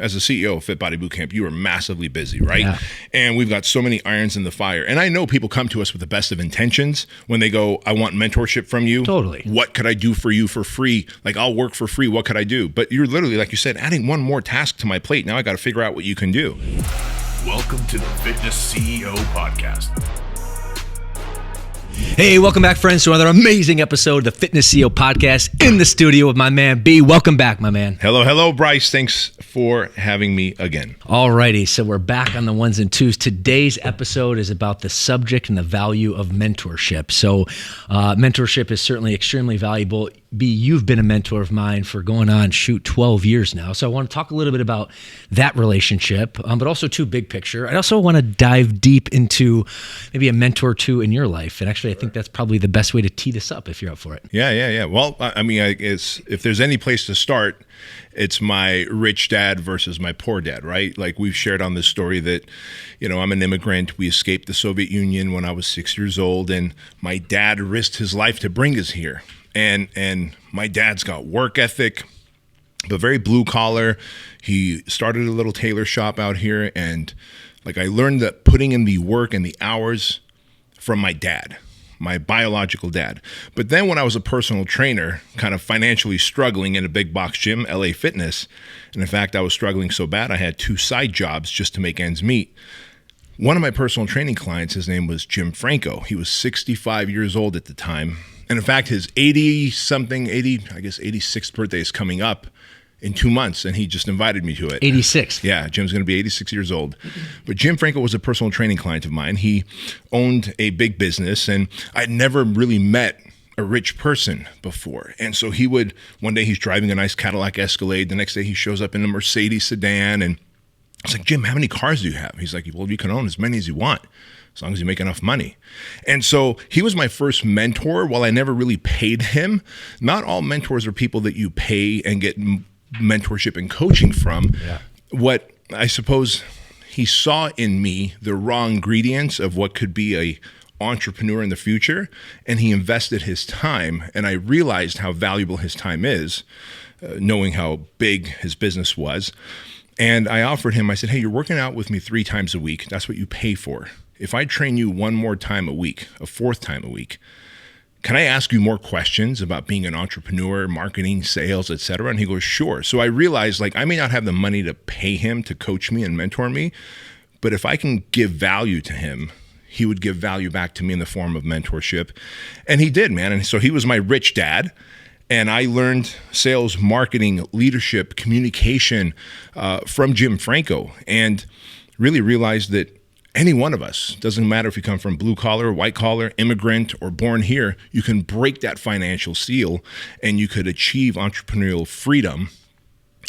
as a CEO of Fit Body Bootcamp, you are massively busy, right? Yeah. And we've got so many irons in the fire. And I know people come to us with the best of intentions when they go, I want mentorship from you. Totally. What could I do for you for free? Like, I'll work for free. What could I do? But you're literally, like you said, adding one more task to my plate. Now I got to figure out what you can do. Welcome to the Fitness CEO Podcast. Hey, welcome back, friends, to another amazing episode of the Fitness CEO Podcast in the studio with my man, B. Welcome back, my man. Hello, Bryce. Thanks for having me again. Alrighty, so we're back on the ones and twos. Today's episode is about the subject and the value of mentorship. So mentorship is certainly extremely valuable. B, you've been a mentor of mine for going on, 12 years now. So I want to talk a little bit about that relationship, but also big picture. I also want to dive deep into maybe a mentor or two in your life. And actually, I think that's probably the best way to tee this up if you're up for it. Yeah. Well, I mean, if there's any place to start, it's my rich dad versus my poor dad, right? Like we've shared on this story that, I'm an immigrant. We escaped the Soviet Union when I was 6 years old, and my dad risked his life to bring us here. And my dad's got work ethic, but very blue collar. He started a little tailor shop out here, and like I learned that putting in the work and the hours from my dad, my biological dad. But then when I was a personal trainer, kind of financially struggling in a big box gym, LA Fitness, and in fact, I was struggling so bad I had 2 side jobs just to make ends meet. One of my personal training clients, his name was Jim Franco. He was 65 years old at the time. And in fact, his 86th birthday is coming up in 2 months, and he just invited me to it. 86. Yeah, Jim's going to be 86 years old. But Jim Franco was a personal training client of mine. He owned a big business, and I'd never really met a rich person before. And so one day he's driving a nice Cadillac Escalade. The next day he shows up in a Mercedes sedan, and I was like, Jim, how many cars do you have? He's like, well, you can own as many as you want, as long as you make enough money. And so he was my first mentor. While I never really paid him, not all mentors are people that you pay and get mentorship and coaching from. Yeah. What I suppose he saw in me the raw ingredients of what could be a entrepreneur in the future, and he invested his time, and I realized how valuable his time is, knowing how big his business was. And I offered him, I said, hey, you're working out with me 3 times a week. That's what you pay for. If I train you one more time a week, a 4th time a week, can I ask you more questions about being an entrepreneur, marketing, sales, etc.? And he goes, sure. So I realized I may not have the money to pay him to coach me and mentor me, but if I can give value to him, he would give value back to me in the form of mentorship. And he did, man. And so he was my rich dad. And I learned sales, marketing, leadership, communication from Jim Franco, and really realized that any one of us, doesn't matter if you come from blue collar, white collar, immigrant, or born here, you can break that financial seal and you could achieve entrepreneurial freedom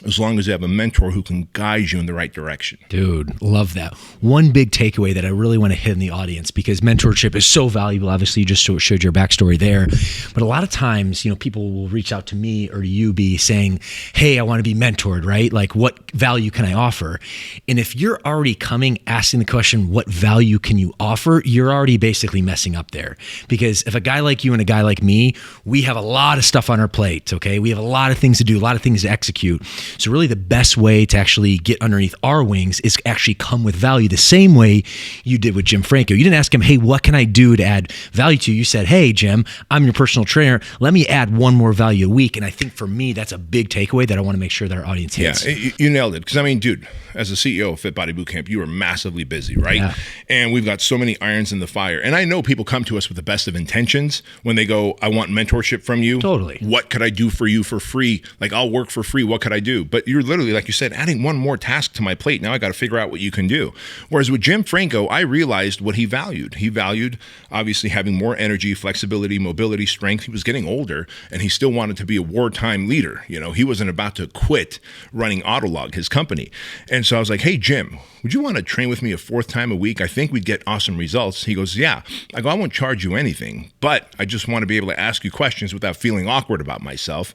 as long as you have a mentor who can guide you in the right direction. Dude, love that. One big takeaway that I really want to hit in the audience, because mentorship is so valuable. Obviously, you just showed your backstory there. But a lot of times, people will reach out to me or to you, be saying, hey, I want to be mentored, right? Like, what value can I offer? And if you're already asking the question, what value can you offer? You're already basically messing up there. Because if a guy like you and a guy like me, we have a lot of stuff on our plate, okay? We have a lot of things to do, a lot of things to execute. So really the best way to actually get underneath our wings is actually come with value, the same way you did with Jim Franco. You didn't ask him, hey, what can I do to add value to you? You said, hey, Jim, I'm your personal trainer. Let me add one more value a week. And I think for me, that's a big takeaway that I want to make sure that our audience hits. Yeah, you nailed it. Because I mean, dude, as a CEO of Fit Body Bootcamp, you are massively busy, right? Yeah. And we've got so many irons in the fire. And I know people come to us with the best of intentions when they go, I want mentorship from you. Totally. What could I do for you for free? Like, I'll work for free. What could I do? But you're literally, like you said, adding one more task to my plate. Now I got to figure out what you can do. Whereas with Jim Franco, I realized what he valued. He valued, obviously, having more energy, flexibility, mobility, strength. He was getting older, and he still wanted to be a wartime leader. He wasn't about to quit running Autolog, his company. And so I was like, hey, Jim, would you want to train with me a 4th time a week? I think we'd get awesome results. He goes, yeah. I go, I won't charge you anything, but I just want to be able to ask you questions without feeling awkward about myself.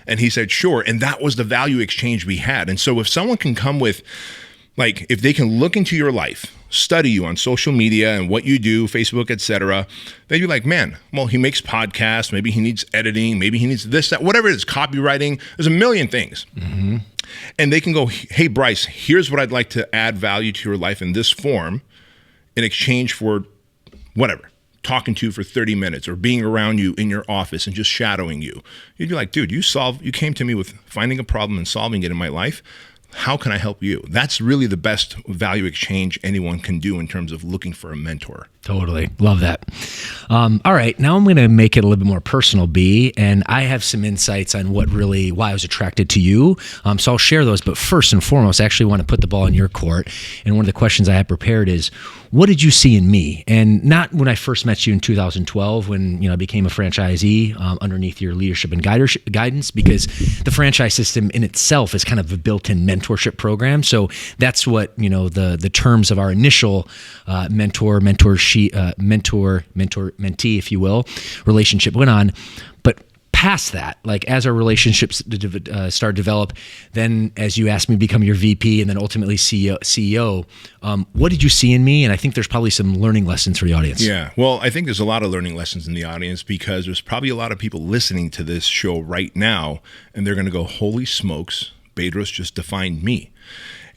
And he said, sure. And that was the value exchange we had. And so if someone can come with, if they can look into your life, study you on social media and what you do, Facebook, etc., they'd be like, man, well, he makes podcasts. Maybe he needs editing. Maybe he needs this, that, whatever it is, copywriting. There's a million things. Mm-hmm. And they can go, hey, Bryce, here's what I'd like to add value to your life in this form in exchange for whatever, talking to you for 30 minutes or being around you in your office and just shadowing you. You'd be like, dude, you came to me with finding a problem and solving it in my life. How can I help you? That's really the best value exchange anyone can do in terms of looking for a mentor. Totally. Love that. All right. Now I'm going to make it a little bit more personal, B, and I have some insights on why I was attracted to you. So I'll share those. But first and foremost, I actually want to put the ball in your court. And one of the questions I had prepared is, what did you see in me? And not when I first met you in 2012, when I became a franchisee underneath your leadership and guidance, because the franchise system in itself is kind of a built-in mentorship program. So that's what the terms of our initial mentor-mentee, if you will, relationship went on. But past that, like as our relationships start to develop, then as you asked me to become your VP and then ultimately CEO, what did you see in me? And I think there's probably some learning lessons for the audience. Yeah, well, I think there's a lot of learning lessons in the audience because there's probably a lot of people listening to this show right now and they're going to go, holy smokes, Bedros just defined me.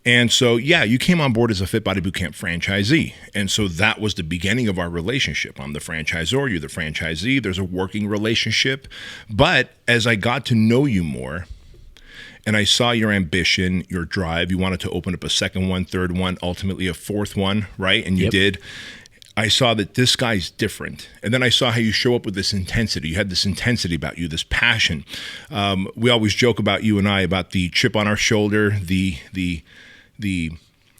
And so, yeah, you came on board as a Fit Body Bootcamp franchisee. And so that was the beginning of our relationship. I'm the franchisor, you're the franchisee. There's a working relationship. But as I got to know you more and I saw your ambition, your drive, you wanted to open up a second one, third one, ultimately a fourth one, right? And you did. I saw that this guy's different. And then I saw how you show up with this intensity. You had this intensity about you, this passion. We always joke about you and I about the chip on our shoulder, the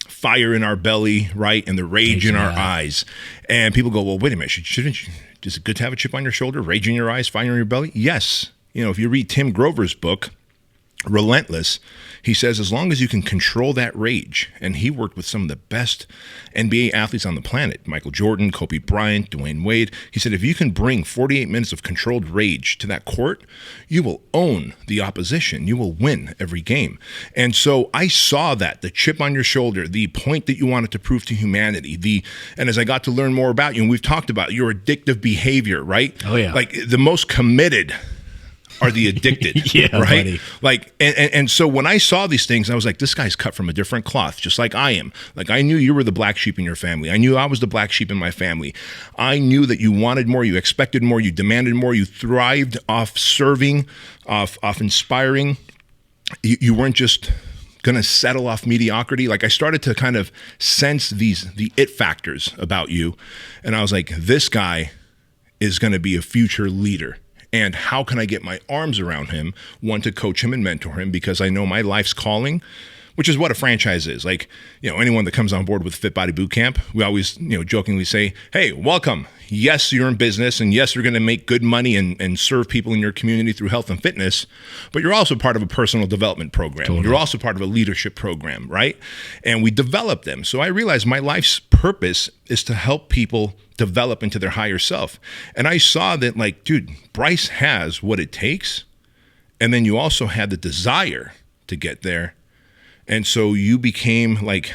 fire in our belly, right? And the rage in our eyes. And people go, well, wait a minute, is it good to have a chip on your shoulder, rage in your eyes, fire in your belly? Yes. If you read Tim Grover's book, Relentless, he says, as long as you can control that rage, and he worked with some of the best NBA athletes on the planet, Michael Jordan, Kobe Bryant, Dwayne Wade. He said, if you can bring 48 minutes of controlled rage to that court, you will own the opposition. You will win every game. And so I saw that, the chip on your shoulder, the point that you wanted to prove to humanity, and as I got to learn more about you, and we've talked about your addictive behavior, right? Oh, yeah. Like the most committed are the addicted, yeah, right? Buddy. Like, and so when I saw these things, I was like, this guy's cut from a different cloth, just like I am. Like, I knew you were the black sheep in your family. I knew I was the black sheep in my family. I knew that you wanted more, you expected more, you demanded more, you thrived off serving, off inspiring. You weren't just going to settle off mediocrity. Like, I started to kind of sense the it factors about you. And I was like, this guy is going to be a future leader. And how can I get my arms around him? One, to coach him and mentor him, because I know my life's calling, which is what a franchise is. Like, anyone that comes on board with Fit Body Bootcamp, we always, jokingly say, hey, welcome. Yes, you're in business, and yes, you're going to make good money and serve people in your community through health and fitness, but you're also part of a personal development program. Totally. You're also part of a leadership program, right? And we develop them. So I realized my life's purpose is to help people develop into their higher self. And I saw that, like, dude, Bryce has what it takes, and then you also had the desire to get there. And so you became like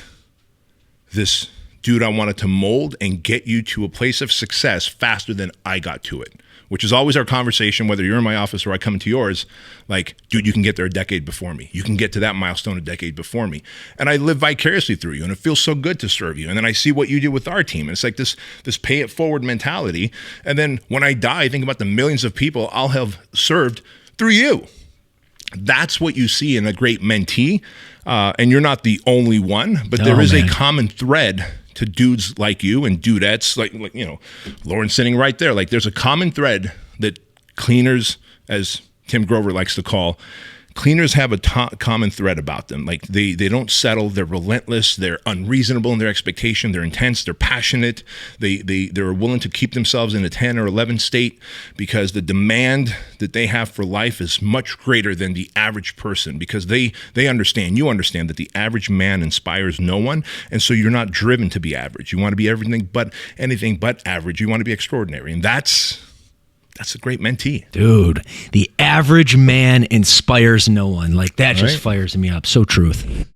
this dude I wanted to mold and get you to a place of success faster than I got to it, which is always our conversation, whether you're in my office or I come into yours. Like, dude, you can get there a decade before me. You can get to that milestone a decade before me. And I live vicariously through you, and it feels so good to serve you. And then I see what you do with our team. And it's like this pay it forward mentality. And then when I die, I think about the millions of people I'll have served through you. That's what you see in a great mentee. And you're not the only one, but there is a common thread to dudes like you and dudettes, like Lauren sitting right there. Like, there's a common thread that cleaners, as Tim Grover likes to call, cleaners have a common thread about them. Like, they don't settle. They're relentless. They're unreasonable in their expectation. They're intense. They're passionate. They're willing to keep themselves in a 10 or 11 state because the demand that they have for life is much greater than the average person, because they understand, you understand, that the average man inspires no one. And so you're not driven to be average. You want to be anything but average. You want to be extraordinary. And that's a great mentee. Dude, the average man inspires no one. Like, that just fires me up. So truth.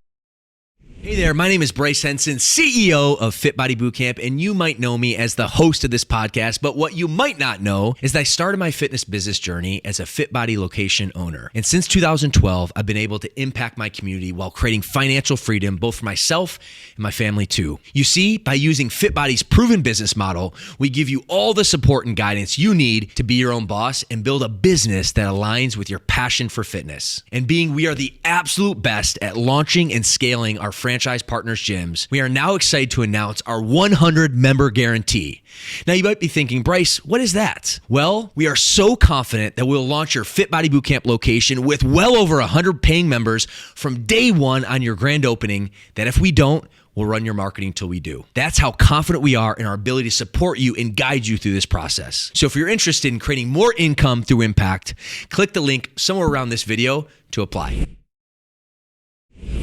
Hey there, my name is Bryce Henson, CEO of Fit Body Bootcamp, and you might know me as the host of this podcast, but what you might not know is that I started my fitness business journey as a Fit Body location owner. And since 2012, I've been able to impact my community while creating financial freedom, both for myself and my family too. You see, by using Fit Body's proven business model, we give you all the support and guidance you need to be your own boss and build a business that aligns with your passion for fitness. And being we are the absolute best at launching and scaling our franchise partners gyms, we are now excited to announce our 100 member guarantee. Now you might be thinking, Bryce, what is that? Well, we are so confident that we'll launch your Fit Body Bootcamp location with well over 100 paying members from day one on your grand opening that if we don't, we'll run your marketing till we do. That's how confident we are in our ability to support you and guide you through this process. So if you're interested in creating more income through impact, click the link somewhere around this video to apply.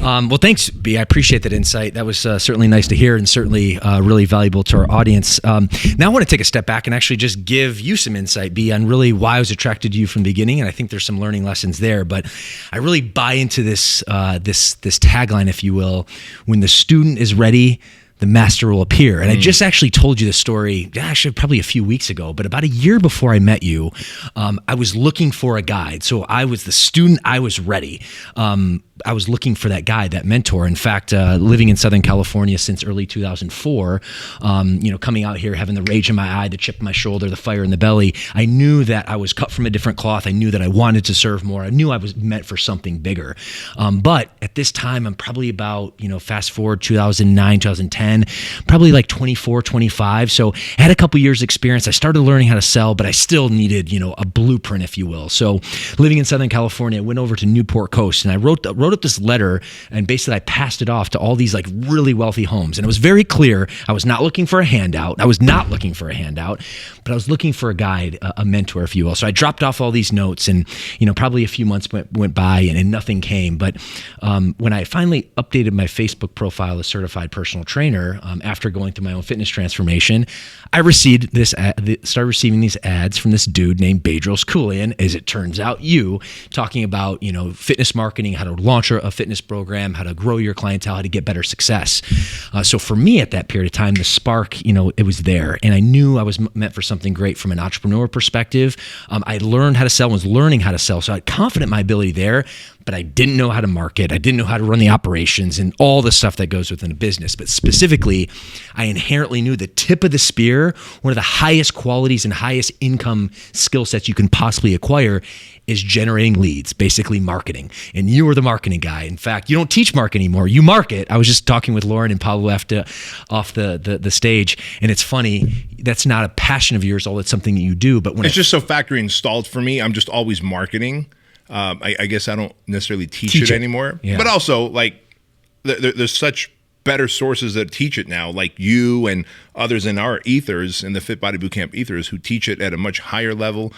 Well, thanks, B. I appreciate that insight. That was certainly nice to hear and certainly really valuable to our audience. Now I want to take a step back and actually just give you some insight, B, on really why I was attracted to you from the beginning. And I think there's some learning lessons there, but I really buy into this tagline, if you will. When the student is ready, the master will appear. And I just actually told you the story, actually probably a few weeks ago, but about a year before I met you, I was looking for a guide. So I was the student, I was ready. I was looking for that guide, that mentor. In fact, living in Southern California since early 2004, coming out here, having the rage in my eye, the chip in my shoulder, the fire in the belly, I knew that I was cut from a different cloth. I knew that I wanted to serve more. I knew I was meant for something bigger. But at this time, I'm probably about, fast forward 2009, 2010, probably like 24, 25. So I had a couple years experience. I started learning how to sell, but I still needed, a blueprint, if you will. So living in Southern California, I went over to Newport Coast and I wrote up this letter, and basically I passed it off to all these like really wealthy homes. And it was very clear I was not looking for a handout. But I was looking for a guide, a mentor, if you will. So I dropped off all these notes, and probably a few months went by and nothing came. But when I finally updated my Facebook profile as certified personal trainer after going through my own fitness transformation, I started receiving these ads from this dude named Keuilian, as it turns out, talking about fitness marketing, how to launch a fitness program, how to grow your clientele, how to get better success. So for me at that period of time, the spark, it was there, and I knew I was meant for something great from an entrepreneur perspective. I learned how to sell, was learning how to sell, so I had confident in my ability there. But I didn't know how to market. I didn't know how to run the operations and all the stuff that goes within a business. But specifically, I inherently knew the tip of the spear, one of the highest qualities and highest income skill sets you can possibly acquire is generating leads, basically marketing. And you were the marketing guy. In fact, you don't teach marketing anymore. You market. I was just talking with Lauren and Pablo off the stage. And it's funny, that's not a passion of yours, although it's something that you do. But when it's just so factory installed for me, I'm just always marketing. I guess I don't necessarily teach it anymore, but also there's such better sources that teach it now, like you and others in our ethers, in the Fit Body Bootcamp ethers, who teach it at a much higher level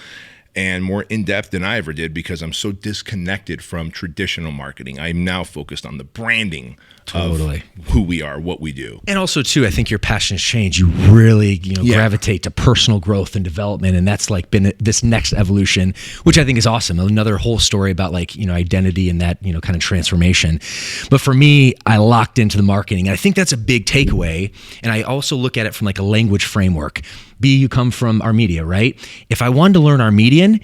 and more in-depth than I ever did, because I'm so disconnected from traditional marketing. I'm now focused on the branding of who we are, what we do. And also too, I think your passions change. You really, gravitate to personal growth and development. And that's been this next evolution, which I think is awesome. Another whole story about identity and that, kind of transformation. But for me, I locked into the marketing. And I think that's a big takeaway. And I also look at it from a language framework. B, you come from Armenia, right? If I wanted to learn Armenian,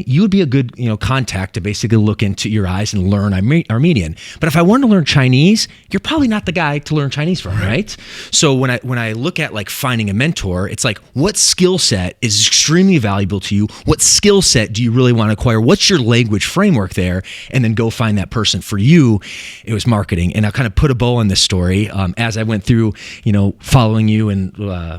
you would be a good, contact to basically look into your eyes and learn Armenian. But if I wanted to learn Chinese, you're probably not the guy to learn Chinese from, right? So when I look at finding a mentor, it's what skill set is extremely valuable to you? What skill set do you really want to acquire? What's your language framework there? And then go find that person. For you, it was marketing. And I'll kind of put a bow on this story. As I went through, following you and,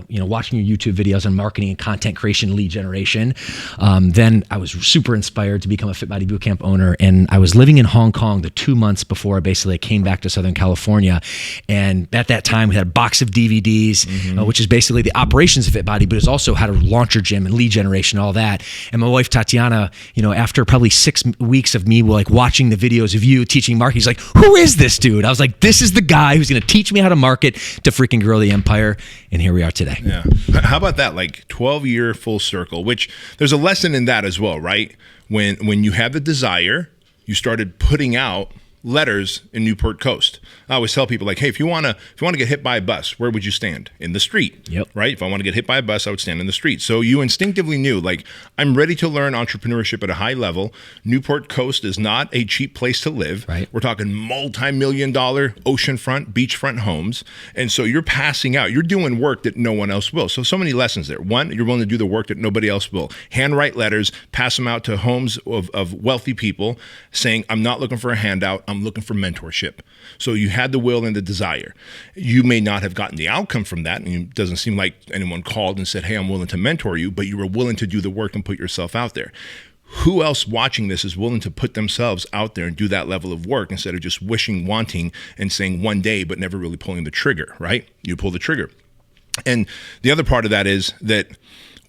watching your YouTube videos on marketing and content creation, lead generation. Then I was super inspired to become a Fit Body Bootcamp owner. And I was living in Hong Kong the 2 months before I came back to Southern California. And at that time, we had a box of DVDs, which is basically the operations of Fit Body, but it's also how to launch your gym and lead generation, all that. And my wife, Tatiana, after probably 6 weeks of me watching the videos of you teaching marketing, she's like, who is this dude? I was like, this is the guy who's going to teach me how to market to freaking grow the empire. And here we are today. Yeah. How about that? 12-year full circle, which there's a lesson in that as well, right? When you have the desire, you started putting out letters in Newport Coast. I always tell people like, hey, if you want to get hit by a bus, where would you stand? In the street. Yep. Right? If I want to get hit by a bus, I would stand in the street. So you instinctively knew, like, I'm ready to learn entrepreneurship at a high level. Newport Coast is not a cheap place to live. Right. We're talking multi-million-dollar oceanfront, beachfront homes. And so you're passing out. You're doing work that no one else will. So many lessons there. One, you're willing to do the work that nobody else will. Handwrite letters, pass them out to homes of wealthy people saying, I'm not looking for a handout. I'm looking for mentorship. So you had the will and the desire. You may not have gotten the outcome from that. And it doesn't seem like anyone called and said, hey, I'm willing to mentor you, but you were willing to do the work and put yourself out there. Who else watching this is willing to put themselves out there and do that level of work instead of just wishing, wanting, and saying one day, but never really pulling the trigger, right? You pull the trigger. And the other part of that is that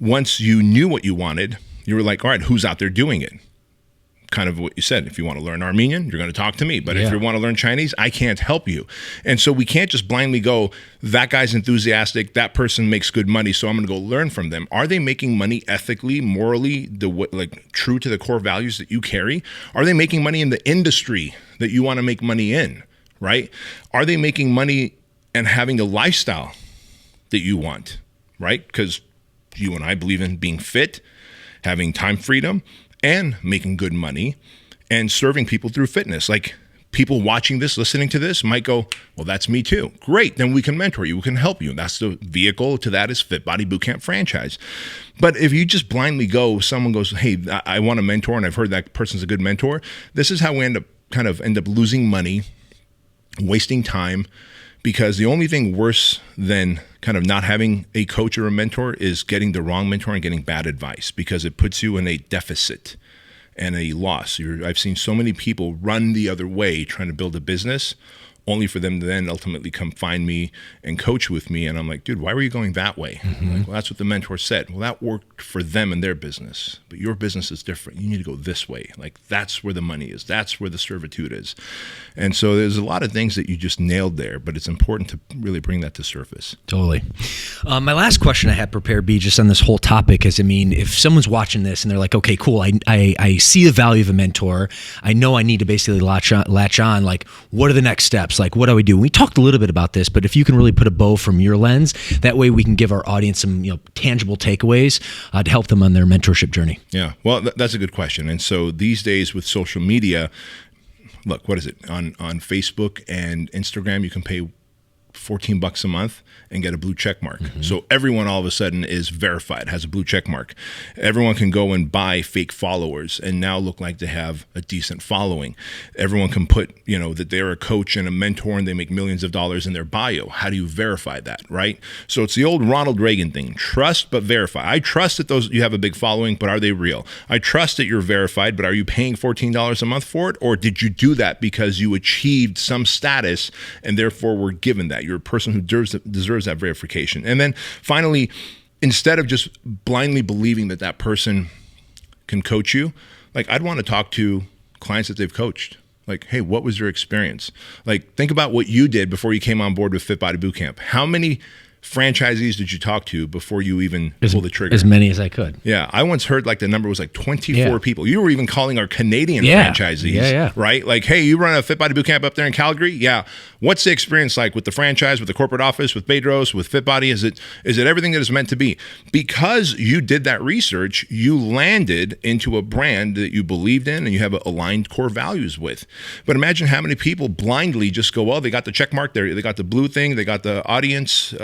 once you knew what you wanted, you were like, all right, who's out there doing it? Kind of what you said. If you want to learn Armenian, you're going to talk to me. But if you want to learn Chinese, I can't help you. And so we can't just blindly go, that guy's enthusiastic, that person makes good money, so I'm going to go learn from them. Are they making money ethically, morally, like true to the core values that you carry? Are they making money in the industry that you want to make money in, right? Are they making money and having the lifestyle that you want, right? Because you and I believe in being fit, having time freedom, and making good money and serving people through fitness. Like, people watching this, listening to this might go, well, that's me too. Great. Then we can mentor you. We can help you. And that's the vehicle to that is Fit Body Bootcamp franchise. But if you just blindly go, someone goes, hey, I want a mentor, and I've heard that person's a good mentor. This is how we end up losing money, wasting time, because the only thing worse than kind of not having a coach or a mentor is getting the wrong mentor and getting bad advice, because it puts you in a deficit and a loss. I've seen so many people run the other way trying to build a business, only for them to then ultimately come find me and coach with me. And I'm like, dude, why were you going that way? Like, well, that's what the mentor said. Well, that worked for them and their business, but your business is different. You need to go this way. Like, that's where the money is. That's where the servitude is. And so there's a lot of things that you just nailed there, but it's important to really bring that to surface. Totally. My last question I had prepared, B, just on this whole topic is, I mean, if someone's watching this and they're like, okay, cool, I see the value of a mentor. I know I need to basically latch on, like, what are the next steps? Like, what do we do? We talked a little bit about this, but if you can really put a bow from your lens, that way we can give our audience some tangible takeaways to help them on their mentorship journey. Yeah, well, that's a good question. And so these days with social media, look, what is it? On Facebook and Instagram, you can pay $14 a month and get a blue check mark. So everyone all of a sudden is verified, has a blue check mark. Everyone can go and buy fake followers and now look like they have a decent following. Everyone can put, that they're a coach and a mentor and they make millions of dollars in their bio. How do you verify that, right? So it's the old Ronald Reagan thing, trust but verify. I trust that you have a big following, but are they real? I trust that you're verified, but are you paying $14 a month for it? Or did you do that because you achieved some status and therefore were given that? You're a person who deserves that verification. And then finally, instead of just blindly believing that person can coach you, like, I'd want to talk to clients that they've coached. Like, hey, what was your experience? Like, think about what you did before you came on board with Fit Body Bootcamp. How many franchisees did you talk to before you even pulled the trigger? As many as I could. Yeah. I once heard like the number was like 24 people. You were even calling our Canadian franchisees, right? Like, hey, you run a Fit Body Bootcamp up there in Calgary? Yeah. What's the experience like with the franchise, with the corporate office, with Bedros, with Fit Body? Is it everything that it's meant to be? Because you did that research, you landed into a brand that you believed in and you have aligned core values with. But imagine how many people blindly just go, well, they got the check mark there, they got the blue thing, they got the audience,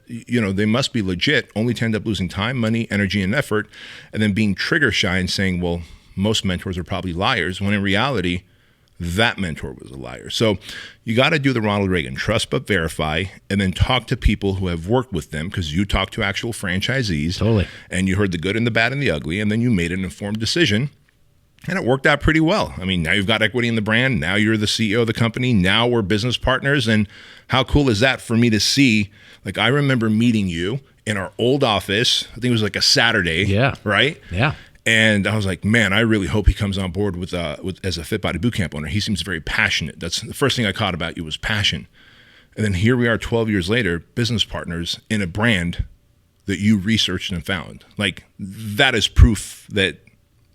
they must be legit, only to end up losing time, money, energy, and effort, and then being trigger shy and saying, well, most mentors are probably liars, when in reality, that mentor was a liar. So you got to do the Ronald Reagan, trust but verify, and then talk to people who have worked with them, because you talked to actual franchisees. Totally. And you heard the good and the bad and the ugly, and then you made an informed decision. And it worked out pretty well. I mean, now you've got equity in the brand. Now you're the CEO of the company. Now we're business partners. And how cool is that for me to see? Like, I remember meeting you in our old office. I think it was like a Saturday. Yeah. Right? Yeah. And I was like, man, I really hope he comes on board with as a Fit Body Bootcamp owner. He seems very passionate. That's the first thing I caught about you was passion. And then here we are 12 years later, business partners in a brand that you researched and found. Like, that is proof that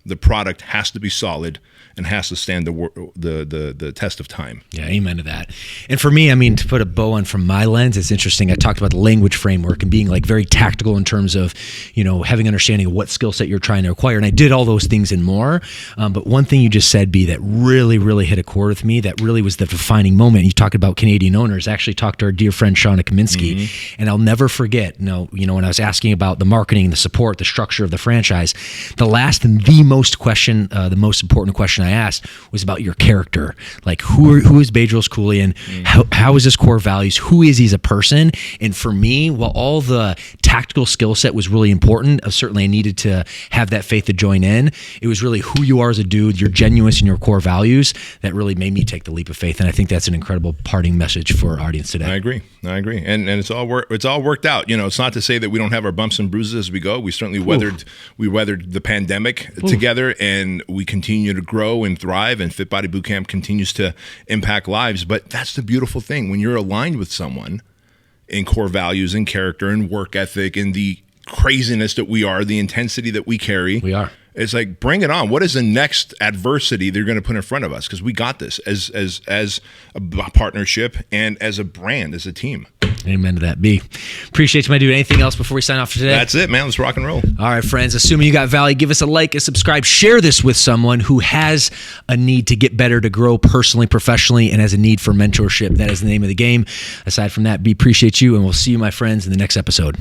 the product has to be solid and has to stand the test of time. Yeah, amen to that. And for me, I mean, to put a bow on from my lens, it's interesting. I talked about the language framework and being like very tactical in terms of, having understanding of what skill set you're trying to acquire. And I did all those things and more. But one thing you just said, B, that really, really hit a chord with me, that really was the defining moment. You talked about Canadian owners. I actually talked to our dear friend, Shauna Kaminsky, and I'll never forget, when I was asking about the marketing, the support, the structure of the franchise, the last and the most important question I asked was about your character. Like, who is Bedros Keuilian? How is his core values? Who is he as a person? And for me, while all the tactical skill set was really important, certainly I needed to have that faith to join in. It was really who you are as a dude, your genuineness and your core values that really made me take the leap of faith. And I think that's an incredible parting message for our audience today. I agree. And it's all worked out. It's not to say that we don't have our bumps and bruises as we go. We certainly weathered the pandemic together, and we continue to grow and thrive, and Fit Body Bootcamp continues to impact lives. But that's the beautiful thing. When you're aligned with someone in core values and character and work ethic and the craziness that we are, the intensity that we carry. We are. It's like, bring it on. What is the next adversity they're going to put in front of us? Because we got this as a partnership and as a brand, as a team. Amen to that, B. Appreciate you, my dude. Anything else before we sign off for today? That's it, man. Let's rock and roll. All right, friends. Assuming you got value, give us a like, a subscribe, share this with someone who has a need to get better, to grow personally, professionally, and has a need for mentorship. That is the name of the game. Aside from that, B, appreciate you, and we'll see you, my friends, in the next episode.